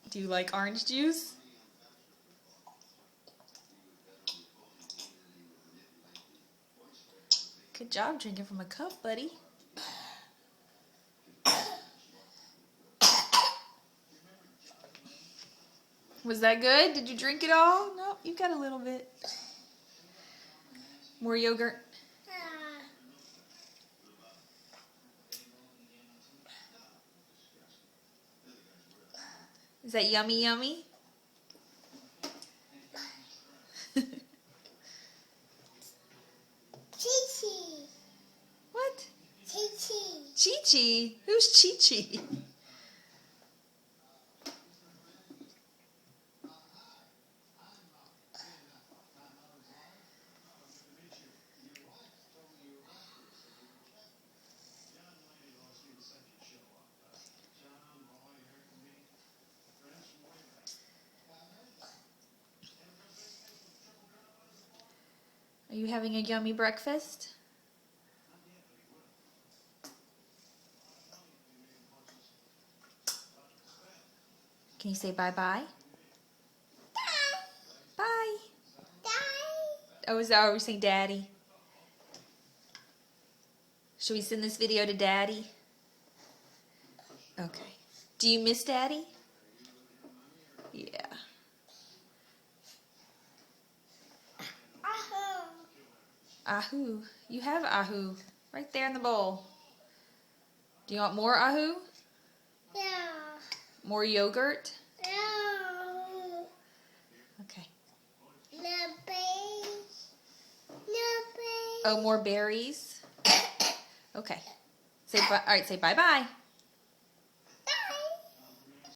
Do you like orange juice? Good job drinking from a cup, buddy. Was that good? Did you drink it all? No, you got a little bit. More yogurt. Is that yummy yummy? Chi-Chi. What? Chi-Chi. Chi-Chi? Who's Chi-Chi? Are you having a yummy breakfast? Can you say bye-bye? Bye. Oh, is that what we're saying, Daddy? Should we send this video to Daddy? Okay. Do you miss Daddy? Yeah. Ahoo. You have ahoo right there in the bowl. Do you want more ahoo? Yeah. More yogurt? No. Okay. No berries. No berries. Oh, more berries? Okay. Say bye. All right, say bye-bye.